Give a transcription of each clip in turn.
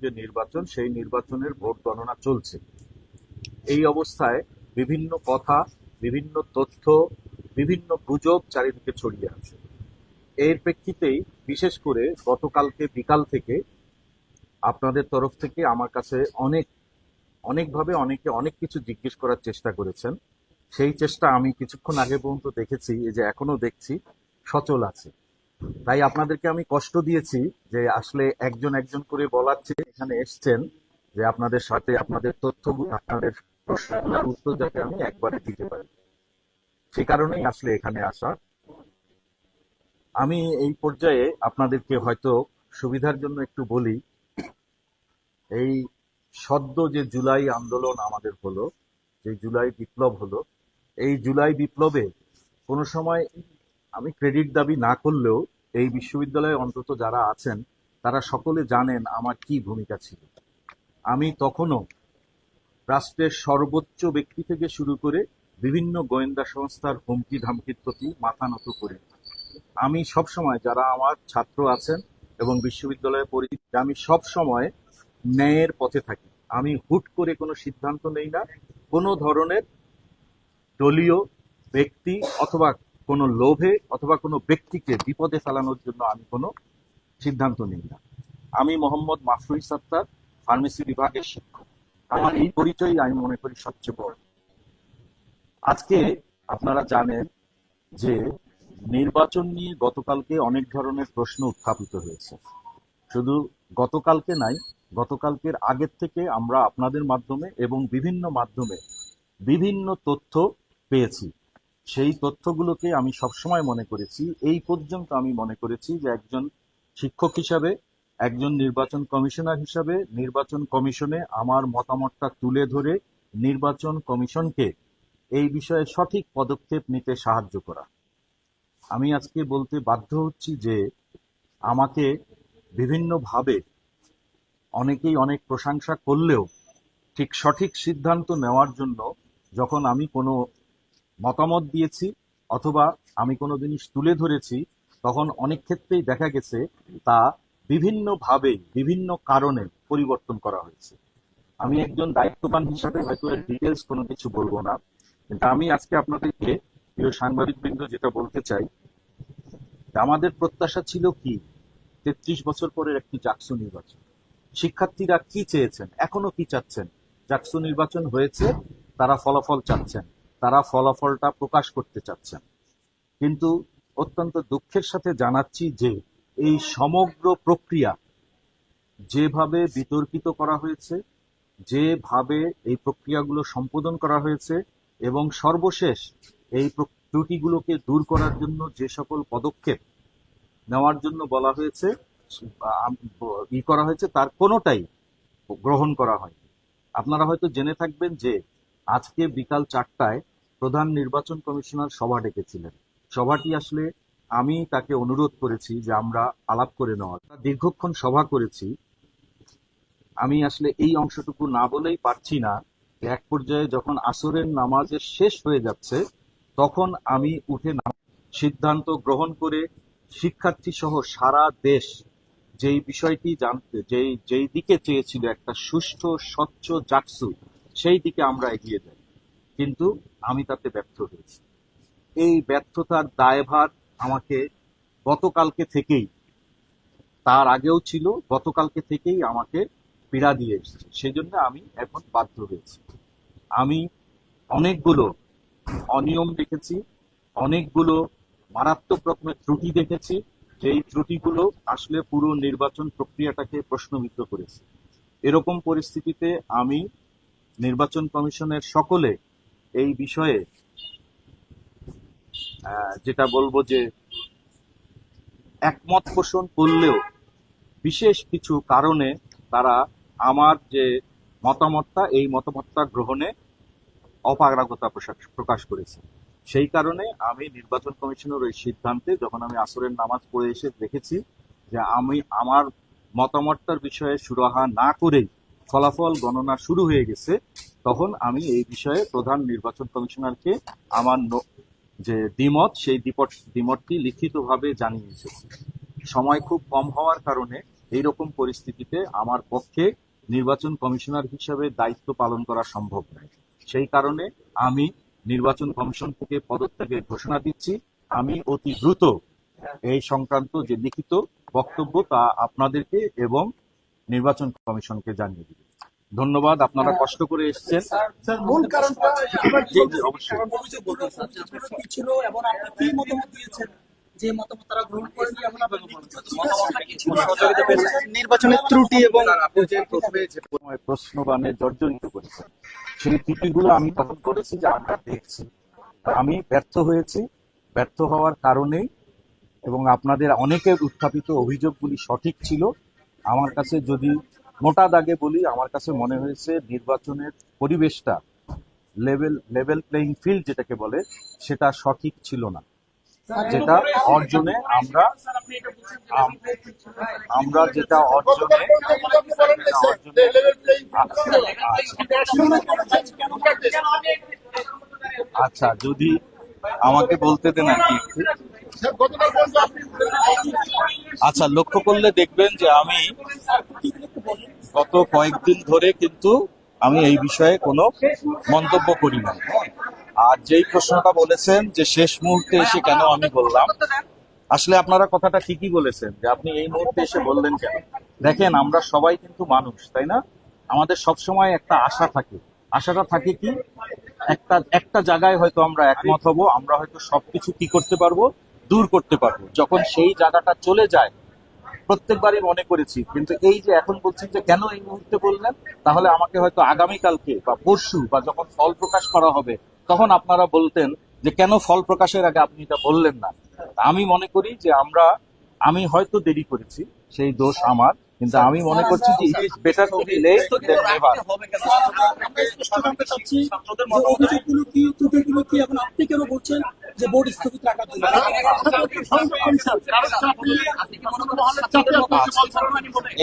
যে নির্বাচন, সেই নির্বাচনের ভোট গণনা চলছে। এই অবস্থায় বিভিন্ন কথা, বিভিন্ন তথ্য, বিভিন্ন গুজব চারিদিকে ছড়িয়ে আছে। এর প্রেক্ষিতেই বিশেষ করে গতকালকে বিকাল থেকে আপনাদের তরফ থেকে আমার কাছে অনেকভাবে অনেকে অনেক কিছু জিজ্ঞেস করার চেষ্টা করেছেন। সেই চেষ্টা আমি কিছুক্ষণ আগে পর্যন্ত দেখেছি, এই যে এখনো দেখছি সচল আছে। তাই আপনাদেরকে আমি কষ্ট দিয়েছি যে আসলে একজন একজন করে বলার চেয়ে এখানে এসছেন যে আপনাদের সাথে আপনাদের তথ্যগুলো, আপনাদের প্রশ্নগুলোর উত্তর যাতে আমি একবারে দিতে পারি, সে কারণেই আসলে এখানে আসা। আমি এই পর্যায়ে আপনাদেরকে হয়তো সুবিধার জন্য একটু বলি, এই সদ্য যে জুলাই আন্দোলন আমাদের হলো, যে জুলাই বিপ্লব হলো, এই জুলাই বিপ্লবে কোনো সময় আমি ক্রেডিট দাবি না করলেও এই বিশ্ববিদ্যালয়ে অন্তত যারা আছেন তারা সকলে জানেন আমার কি ভূমিকা ছিল। আমি তখনও রাষ্ট্রের সর্বোচ্চ ব্যক্তি থেকে শুরু করে বিভিন্ন গোয়েন্দা সংস্থার হুমকি ধামকির প্রতি মাথা নত করি। আমি সবসময়, যারা আমার ছাত্র আছেন এবং বিশ্ববিদ্যালয়ে পরিচিত, আমি সবসময় ন্যায়ের পথে থাকি। আমি হুট করে কোনো সিদ্ধান্ত নেই না, কোনো ধরনের দলীয় ব্যক্তি অথবা কোনো লোভে অথবা কোনো ব্যক্তিকে বিপদে ফেলানোর জন্য আমি কোনো সিদ্ধান্ত নিই না। আমি মোহাম্মদ মাফরুই সত্তার, ফার্মেসি বিভাগের শিক্ষক। আমার এই পরিচয় আমি মনে করি সবচেয়ে বড়। আজকে আপনারা জানেন যে নির্বাচন নিয়ে গতকালকে অনেক ধরনের প্রশ্ন উত্থাপিত হয়েছে। শুধু গতকালকে নাই, গতকালকের আগের থেকে আমরা আপনাদের মাধ্যমে এবং বিভিন্ন মাধ্যমে বিভিন্ন তথ্য পেয়েছি। সেই তথ্যগুলোকে আমি সবসময় মনে করেছি, এই পর্যন্ত আমি মনে করেছি যে একজন শিক্ষক হিসাবে, একজন নির্বাচন কমিশনার হিসাবে নির্বাচন কমিশনে আমার মতামতটা তুলে ধরে নির্বাচন কমিশনকে এই বিষয়ে সঠিক পদক্ষেপ নিতে সাহায্য করা। আমি আজকে বলতে বাধ্য হচ্ছি যে আমাকে বিভিন্নভাবে অনেকেই অনেক প্রশংসা করলেও ঠিক সঠিক সিদ্ধান্ত নেওয়ার জন্য যখন আমি কোনো মতামত দিয়েছি অথবা আমি কোনো জিনিস তুলে ধরেছি, তখন অনেক ক্ষেত্রেই দেখা গেছে তা বিভিন্নভাবে বিভিন্ন কারণে পরিবর্তন করা হয়েছে। আমি একজন দায়িত্ববান হিসাবে হয়তো এর ডিটেলস কোনো কিছু বলবো না, কিন্তু আমি আজকে আপনাদেরকে, প্রিয় সাংবাদিকবৃন্দ, যেটা বলতে চাই, আমাদের প্রত্যাশা ছিল কি, ৩৩ বছর পরের একটি জাকসু নির্বাচন। শিক্ষার্থীরা কি চেয়েছেন, এখনো কি চাচ্ছেন? জাকসু নির্বাচন হয়েছে, তারা ফলাফল চাচ্ছেন, তারা ফলাফলটা প্রকাশ করতে চাচ্ছেন। কিন্তু অত্যন্ত দুঃখের সাথে জানাচ্ছি যে এই সমগ্র প্রক্রিয়া যেভাবে বিতর্কিত করা হয়েছে, যেভাবে এই প্রক্রিয়াগুলো সম্পাদন করা হয়েছে এবং সর্বশেষ এই ত্রুটিগুলোকে দূর করার জন্য যে সকল পদক্ষেপ নেওয়ার জন্য বলা হয়েছে, করা হয়েছে, তার কোনোটাই গ্রহণ করা হয়। আপনারা হয়তো জেনে থাকবেন যে আজকে বিকাল 4টায় প্রধান নির্বাচন কমিশনার সভা ডেকেছিলেন। সভাটি আসলে আমি তাকে অনুরোধ করেছি যে আমরা আলাপ করে নেওয়ার। দীর্ঘক্ষণ সভা করেছি। আমি আসলে এই অংশটুকু না বলেই পারছি না। এক পর্যায়ে যখন আসরের নামাজের শেষ হয়ে যাচ্ছে, তখন আমি উঠে সিদ্ধান্ত গ্রহণ করে শিক্ষার্থী সহ সারা দেশ যেই বিষয়টি জানতে, যেই দিকে চেয়েছিল একটা সুষ্ঠু স্বচ্ছ জাকসু, সেই দিকে আমরা এগিয়ে যাই। কিন্তু আমি তাতে ব্যর্থ হয়েছি। এই ব্যর্থতার দায়ভার আমাকে গতকালকে থেকেই, তার আগেও ছিল, গতকালকে থেকেই আমাকে পীড়া দিয়ে এসেছে। সেজন্য আমি এখন বাধ্য হয়েছি। আমি অনেকগুলো অনিয়ম দেখেছি, অনেকগুলো মারাত্মক রকমের ত্রুটি দেখেছি, যেই ত্রুটিগুলো আসলে পুরো নির্বাচন প্রক্রিয়াটাকে প্রশ্নবিদ্ধ করেছে। এরকম পরিস্থিতিতে আমি নির্বাচন কমিশনের সকলে এই বিষয়ে যেটা বলবো যে একমত পোষণ করলেও বিশেষ কিছু কারণে তারা আমার যে মতামতটা, এই মতামতটা গ্রহণে অপারগতা প্রকাশ করেছে। সেই কারণে আমি নির্বাচন কমিশনের ওই সিদ্ধান্তে, যখন আমি আসরের নামাজ পড়ে এসে দেখেছি যে আমি আমার মতামতটার বিষয়ে সুরাহা না করেই ফলাফল গণনা শুরু হয়ে গেছে, তখন আমি এই বিষয়ে প্রধান নির্বাচন কমিশনারকে আমার যে দ্বিমত, সেই দ্বিমতটি লিখিতভাবে জানিয়ে এসেছি। সময় খুব কম হওয়ার কারণে এইরকম পরিস্থিতিতে আমার পক্ষে নির্বাচন কমিশনার হিসেবে দায়িত্ব পালন করা সম্ভব নয়। সেই কারণে আমি নির্বাচন কমিশন থেকে পদত্যাগের ঘোষণা দিচ্ছি। আমি অতি দ্রুত এই সংক্রান্ত যে লিখিত বক্তব্য তা আপনাদেরকে এবং নির্বাচন কমিশনকে জানিয়ে দিব। ধন্যবাদ, আপনারা কষ্ট করে এসেছেন। মূল কারণটা জি জি অবশ্যই। কি ছিল এবং আপনি কি মতামত দিয়েছেন, যে মতামত তারা গ্রহণ করেনি এবং আপনার মতামতটা কি ছিল? নির্বাচনের ত্রুটি এবং প্রশ্নবাণে জর্জরিত করেছে, সেই ত্রুটিগুলো আমি তখন বলেছি যে আমরা দেখছি, আমি ব্যর্থ হয়েছি। ব্যর্থ হওয়ার কারণেই এবং আপনাদের অনেকের উত্থাপিত অভিযোগগুলি সঠিক ছিল। আমার কাছে যদি মোটা দাগে বলি, আমার কাছে মনে হয়েছে নির্বাচনের পরিবেশটা লেভেল প্লেইং ফিল্ড যেটাকে বলে সেটা সঠিক ছিল না, যেটা অর্জনে আমরা যেটা অর্জনে আচ্ছা যদি আমাকে বলতে দেন আর কি একটু। আচ্ছা, লক্ষ্য করলে দেখবেন যে আমি গত কয়েকদিন ধরে কিন্তু আমি এই বিষয়ে কোনো মন্তব্য করি না। আর যেই প্রশ্নটা বলেছেন যে শেষ মুহূর্তে এসে কেন আমি বললাম, আসলে আপনারা কথাটা ঠিকই বলেছেন যে আপনি এই মুহূর্তে এসে বললেন কেন। দেখেন, আমরা সবাই কিন্তু মানুষ, তাই না? আমাদের সবসময় একটা আশা থাকে। আশাটা থাকে কি, একটা জায়গায় হয়তো আমরা একমত হব, আমরা হয়তো সবকিছু কি করতে পারবো, দূর করতে পারবো। যখন সেই জায়গাটা চলে যায়, প্রত্যেকবারই মনে করেছি, কিন্তু এই যে এখন বলছেন যে কেন এই মুহূর্তে বললেন, তাহলে আমাকে হয়তো আগামীকালকে বা পরশু বা যখন ফল প্রকাশ করা হবে তখন আপনারা বলতেন যে কেন ফল প্রকাশের আগে আপনি এটা বললেন না। আমি মনে করি যে আমি হয়তো দেরি করেছি, সেই দোষ আমার, কিন্তু আমি মনে করছি যে it is better to be late then never. অভিযোগগুলো কি, ত্রুটিগুলো কি এখন আপনি কেন বলছেন যে বোর্ড স্থগিত রাখার জন্য?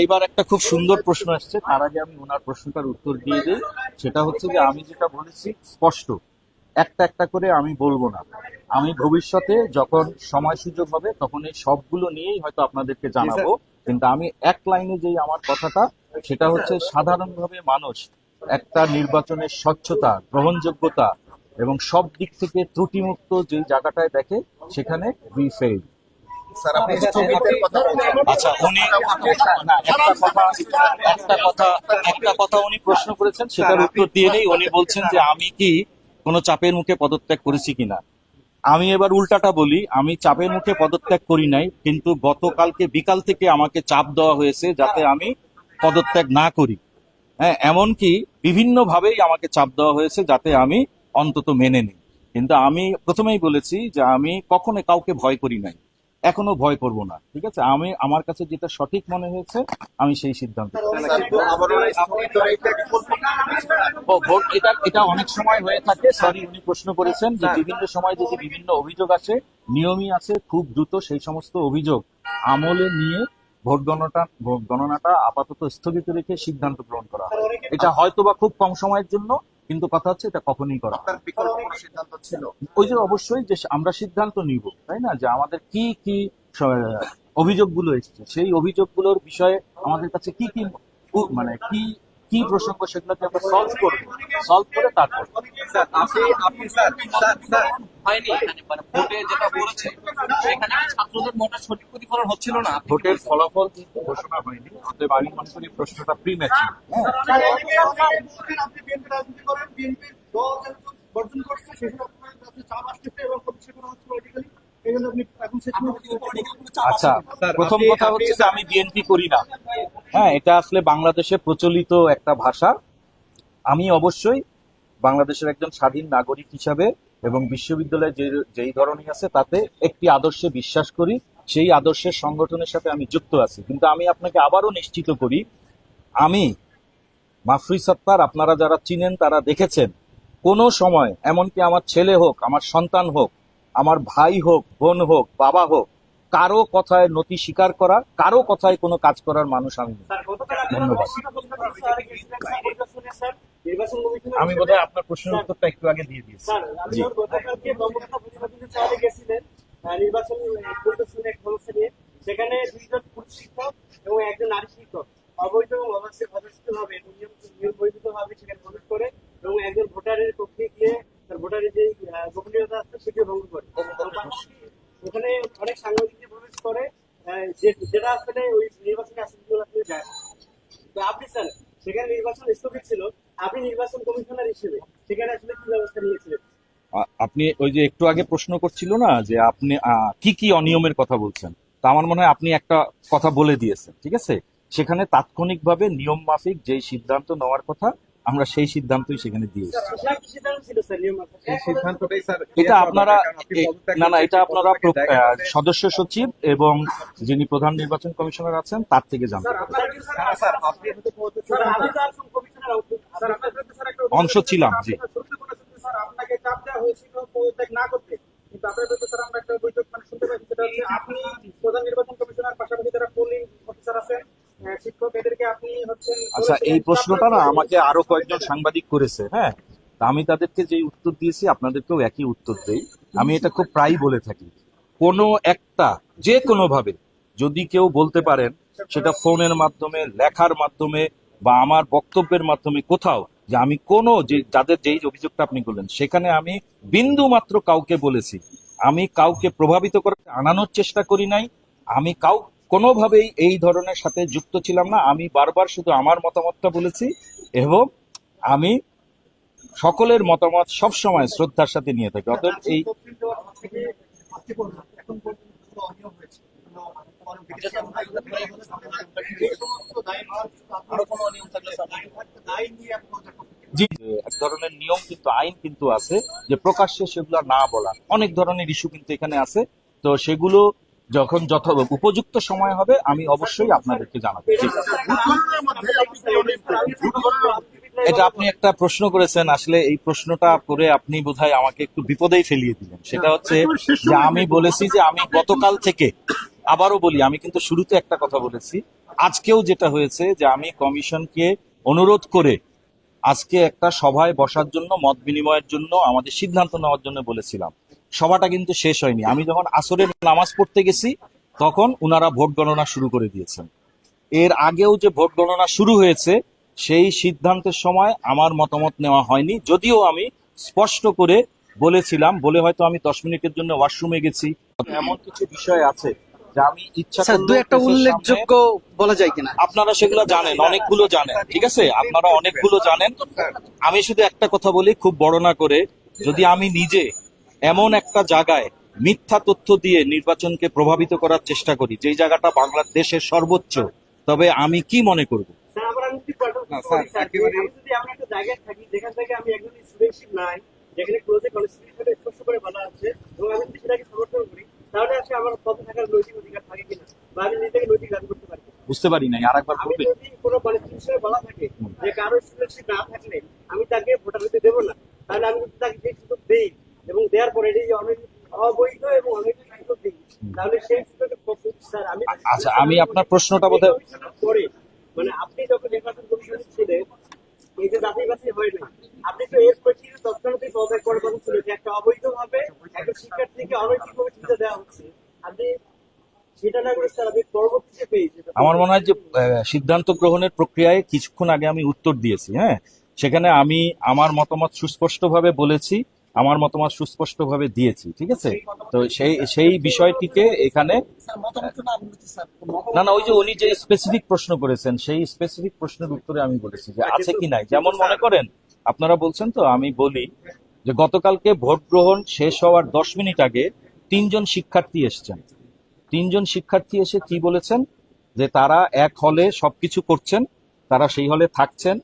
এইবার একটা খুব সুন্দর প্রশ্ন আসছে, তার আগে আমি ওনার প্রশ্নটার উত্তর দিয়ে দিই। সেটা হচ্ছে যে আমি যেটা বলেছি স্পষ্ট, একটা একটা করে আমি বলবো না। আমি ভবিষ্যতে যখন সময় সুযোগ হবে তখন এই সবগুলো নিয়েই হয়তো আপনাদেরকে জানাবো, কিন্তু আমি এক লাইনে যেই আমার কথাটা, সেটা হচ্ছে সাধারণভাবে মানুষ একটা নির্বাচনের স্বচ্ছতা, গ্রহণযোগ্যতা এবং সব দিক থেকে ত্রুটিমুক্ত যেই জায়গাটায় দেখে সেখানে উই ফেল। আচ্ছা, উনি একটা কথা উনি প্রশ্ন করেছেন, সেটার উত্তর দিয়ে নেই। উনি বলছেন যে আমি কি কোনো চাপের মুখে পদত্যাগ করেছি কিনা। আমি এবার উল্টাটা বলি, আমি চাপের মুখে পদত্যাগ করি নাই, কিন্তু গতকালকে বিকাল থেকে আমাকে চাপ দেওয়া হয়েছে যাতে আমি পদত্যাগ না করি। হ্যাঁ, এমনকি বিভিন্ন ভাবেই আমাকে চাপ দেওয়া হয়েছে যাতে আমি অন্তত মেনে নিই। কিন্তু আমি প্রথমেই বলেছি যে আমি কখনো কাউকে ভয় করি নাই, এখনো ভয় করব না। ঠিক আছে, আমার কাছে যেটা সঠিক মনে হয়েছে আমি সেই সিদ্ধান্ত। এটা অনেক সময় হয়ে থাকে। সরি, উনি প্রশ্ন করেছেন যে বিভিন্ন সময় যদি বিভিন্ন অভিযোগ আসে, নিয়মই আছে খুব দ্রুত সেই সমস্ত অভিযোগ আমলে নিয়ে ভোট গণনাটা আপাতত স্থগিত রেখে সিদ্ধান্ত গ্রহণ করা হয়। এটা হয়তো বা খুব কম সময়ের জন্য, কিন্তু কথা হচ্ছে এটা কখনই করা হয়। সিদ্ধান্ত ছিল ওই যে অবশ্যই যে আমরা সিদ্ধান্ত নিব, তাই না, যে আমাদের কি কি অভিযোগগুলো এসেছে, সেই অভিযোগগুলোর বিষয়ে আমাদের কাছে কি কি মানে কি কি প্রসঙ্গ, সেগুলোকে আমরা সলভ করে তারপর হয়নি এখানে, মানে ভোটে যেটা বলেছে সেখানে ছাত্রদের মনে সঠিক প্রতিফলন হচ্ছিল না। ভোটের ফলাফল কিন্তু ঘোষণা হয়নি, অতএব আমি মনে করি প্রশ্নটা প্রিম্যাচিউর। আচ্ছা, প্রথম কথা হচ্ছে যে আমি বিএনপি করি না। হ্যাঁ, এটা আসলে বাংলাদেশে প্রচলিত একটা ভাষা। আমি অবশ্যই বাংলাদেশের একজন স্বাধীন নাগরিক হিসাবে এবং বিশ্ববিদ্যালয়ে যেই ধরনের আছে তাতে একটি আদর্শে বিশ্বাস করি, সেই আদর্শের সংগঠনের সাথে আমি যুক্ত আছি। কিন্তু আমি আপনাকে আবারও নিশ্চিত করি, আমি মাফরুজ সত্তার, আপনারা যারা চিনেন তারা দেখেছেন, কোনো সময় এমনকি আমার ছেলে হোক, আমার সন্তান হোক, আমার ভাই হোক, বোন হোক, বাবা হোক, কারো কথায় নতি স্বীকার করা, কারো কথায় কোনো কাজ করার মানুষ আমি নই। ধন্যবাদ। আমি বোধহয় আপনার প্রশ্নের উত্তরটা একটু আগে দিয়ে দিয়েছি। জি, নির্বাচন পরিদর্শনে এক সেখানে 2 জন পুলিশ শিক্ষক এবং একজন নারী অলিখিতভাবে এবং বৈধভাবে সেখানে প্রবেশ করে এবং একজন ভোটারের পক্ষে গিয়ে তার ভোটারের যে গোপনীয়তা আছে সেটি ভঙ্গ করে। ওখানে অনেক সাংবাদিক প্রবেশ করে, যেটা আসলে ওই নির্বাচনী আসনগুলো আসলে যায় না। তো আপনি স্যার সেখানে নির্বাচন স্থগিত ছিল, আপনি নির্বাচন কমিশনার হিসেবে সেখানে আসলে কি ব্যবস্থা নিয়েছিলেন? আপনি ওই যে একটু আগে প্রশ্ন করছিল না যে আপনি কি কি অনিয়মের কথা বলছেন, তা আমার মনে হয় আপনি একটা কথা বলে দিয়েছেন, ঠিক আছে। সেখানে তাৎক্ষণিকভাবে নিয়ম মাফিক যেই সিদ্ধান্ত নেওয়ার কথা আমরা সেই সিদ্ধান্তই সেখানে দিয়েছি। সেটা কি সিদ্ধান্ত ছিল স্যার নিয়ম মাফিক? এই সিদ্ধান্তটাই স্যার এটা আপনারা না এটা আপনারা সদস্য সচিব এবং যিনি প্রধান নির্বাচন কমিশনার আছেন তার থেকে জানতে পারবেন। স্যার আপনি তো আসুন কমিশনার অংশ ছিলাম, জি। স্যার আপনাকে চাপ দেওয়া হয়েছিল পদত্যাগ না করতে, কিন্তু আপনার বিরুদ্ধে স্যার আমরা একটা অভিযোগ শুনতে পাচ্ছি, সেটা হচ্ছে আপনি প্রধান নির্বাচন কমিশনার পাশাপাশি যারা পোলিং অফিসার আছেন, শিক্ষক, এদেরকে আপনি হচ্ছেন। আচ্ছা, এই প্রশ্নটা না আমাকে আরো কয়েকজন সাংবাদিক করেছে, হ্যাঁ। তা আমি তাদেরকে যেই উত্তর দিয়েছি আপনাদেরকেও একই উত্তর দেই। আমি এটা খুব প্রায়ই বলে থাকি, কোনো একটা যে কোনো ভাবে যদি কেউ বলতে পারেন, সেটা ফোনের মাধ্যমে, লেখার মাধ্যমে বা আমার বক্তব্যের মাধ্যমে কোথাও, যে আমি কোনো যে যাদের যেই অভিযোগটা আপনি করলেন সেখানে আমি বিন্দু মাত্র কাউকে বলেছি, আমি কাউকে প্রভাবিত করে আনানোর চেষ্টা করি নাই, আমি কোনোভাবেই এই ধরনের সাথে যুক্ত ছিলাম না। আমি বারবার শুধু আমার মতামতটা বলেছি এবং আমি সকলের মতামত সবসময় শ্রদ্ধার সাথে নিয়ে থাকি। অতএব এই এখন পর্যন্ত অনিয়ম হয়েছে আরো কোনো অনিয়ম থাকলে স্যার দায় নিয়ে এখন জি, এক ধরনের নিয়ম কিন্তু আইন কিন্তু আছে যে প্রকাশ্যে সেগুলো না বলা। অনেক ধরনের ইস্যু কিন্তু এখানে আছে, তো সেগুলো যখন উপযুক্ত সময় হবে আমি অবশ্যই আপনাদেরকে জানাবো। জি। এটা আপনি একটা প্রশ্ন করেছেন, আসলে এই প্রশ্নটা করে আপনি বোধহয় আমাকে একটু বিপদেই ফেলিয়ে দিলেন। সেটা হচ্ছে যে আমি বলেছি যে আমি গতকাল থেকে, আবারও বলি, আমি কিন্তু শুরুতে একটা কথা বলেছি, আজকেও যেটা হয়েছে যে আমি কমিশনকে অনুরোধ করে আজকে একটা সভায় বসার জন্য, মত বিনিময়ের জন্য, আমাদের সিদ্ধান্ত নেওয়ার জন্য বলেছিলাম। সভাটা কিন্তু শেষ হয়নি। আমি যখন আসরের নামাজ পড়তে গেছি তখন উনারা ভোট গণনা শুরু করে দিয়েছেন। এর আগেও যে ভোট গণনা শুরু হয়েছে সেই সিদ্ধান্তের সময় আমার মতামত নেওয়া হয়নি, যদিও আমি স্পষ্ট করে বলেছিলাম, বলে হয়তো আমি 10 মিনিটের জন্য ওয়াশরুমে গেছি। এমন কিছু বিষয় আছে যা আমি ইচ্ছা স্যার করলেও দুই একটা দেশের উল্লেখযোগ্য বলা যায় কিনা? আপনারা সেগুলো জানেন, অনেকগুলো জানেন, ঠিক আছে, আপনারা অনেকগুলো জানেন। আমি শুধু একটা কথা বলি, খুব বড় না করে, যদি আমি নিজে এমন একটা জায়গায় মিথ্যা তথ্য দিয়ে নির্বাচনকে প্রভাবিত করার চেষ্টা করি, যেই জায়গাটা বাংলাদেশের সর্বোচ্চ, তবে আমি কি মনে করব? স্যার আমরা যদি আমি যদি এমন একটা জায়গায় থাকি যেখান থেকে আমি একজন স্টুডেন্টশিপ নাই, যেখানে ক্লোজে কনস্টিটিউশনে স্পষ্ট করে বলা আছে, এবং আমি যদি সেটাকে সমর্থন করি, তাহলে আসলে আমার পদে থাকার নৈতিক অধিকার থাকে কিনা, বা আমি নিজেকে নৈতিক দাবি করতে পারি কিনা? বুঝতে পারি নাই, আর একবার আমি বলবেন? যদি কোনো কনস্টিটিউশনে বলা থাকে যে কারো স্টুডেন্টশিপ না থাকলে আমি তাকে ভোটার হতে দেবো না, তাহলে আমি যদি তাকে সেই সুযোগ দিই এবং দেওয়ার পরে এটি অবৈধ এবং অনৈধ সুযোগ দিই, তাহলে সেই সুযোগের পক্ষে স্যার আমি আচ্ছা, আমি আপনার প্রশ্নটা বোধহয় পরে, মানে আপনি যখন নির্বাচন কমিশনে ছিলেন, এই যে দাবি বাছাই হয় না, আপনি তো এর প্রতি তৎক্ষণাৎই পদত্যাগ করার কথা ছিল যে একটা অবৈধভাবে একটা শিক্ষার্থীকে অনৈতিকভাবে সুবিধা দেওয়া হচ্ছে, আপনি সেটা না করে স্যার আপনি পরবর্তীতে পেয়েছেন। আমার মনে হয় যে সিদ্ধান্ত গ্রহণের প্রক্রিয়ায় কিছুক্ষণ আগে আমি উত্তর দিয়েছি, হ্যাঁ। সেখানে আমি আমার মতামত সুস্পষ্টভাবে বলেছি, আমার মতামত সুস্পষ্টভাবে দিয়েছি, ঠিক আছে। তো সেই বিষয়টিকে এখানে স্যার মতামত না বলতে স্যার না, ওই যে উনি যে স্পেসিফিক প্রশ্ন করেছেন সেই স্পেসিফিক প্রশ্নের উত্তরে আমি বলেছি যে আছে কি নাই। যেমন মনে করেন আপনারা বলছেন, তো আমি বলি যে গতকালকে ভোট গ্রহণ শেষ হওয়ার 10 মিনিট আগে 3 জন শিক্ষার্থী এসেছেন। 3 জন শিক্ষার্থী এসে কি বলেছেন, যে তারা এক হলে সবকিছু করছেন, তারা সেই হলে থাকছেন।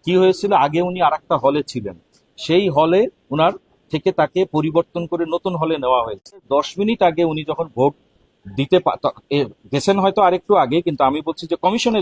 কি হয়েছিল, আগে উনি আরেকটা হলে ছিলেন, সেই হলে উনার থেকে তাকে পরিবর্তন করে নতুন হলে নেওয়া হয়েছে। 10 মিনিট আগে উনি যখন ভোট দিতে গেছেন, হয়তো আরেকটু আগে, কিন্তু আমি বলছি যে কমিশনে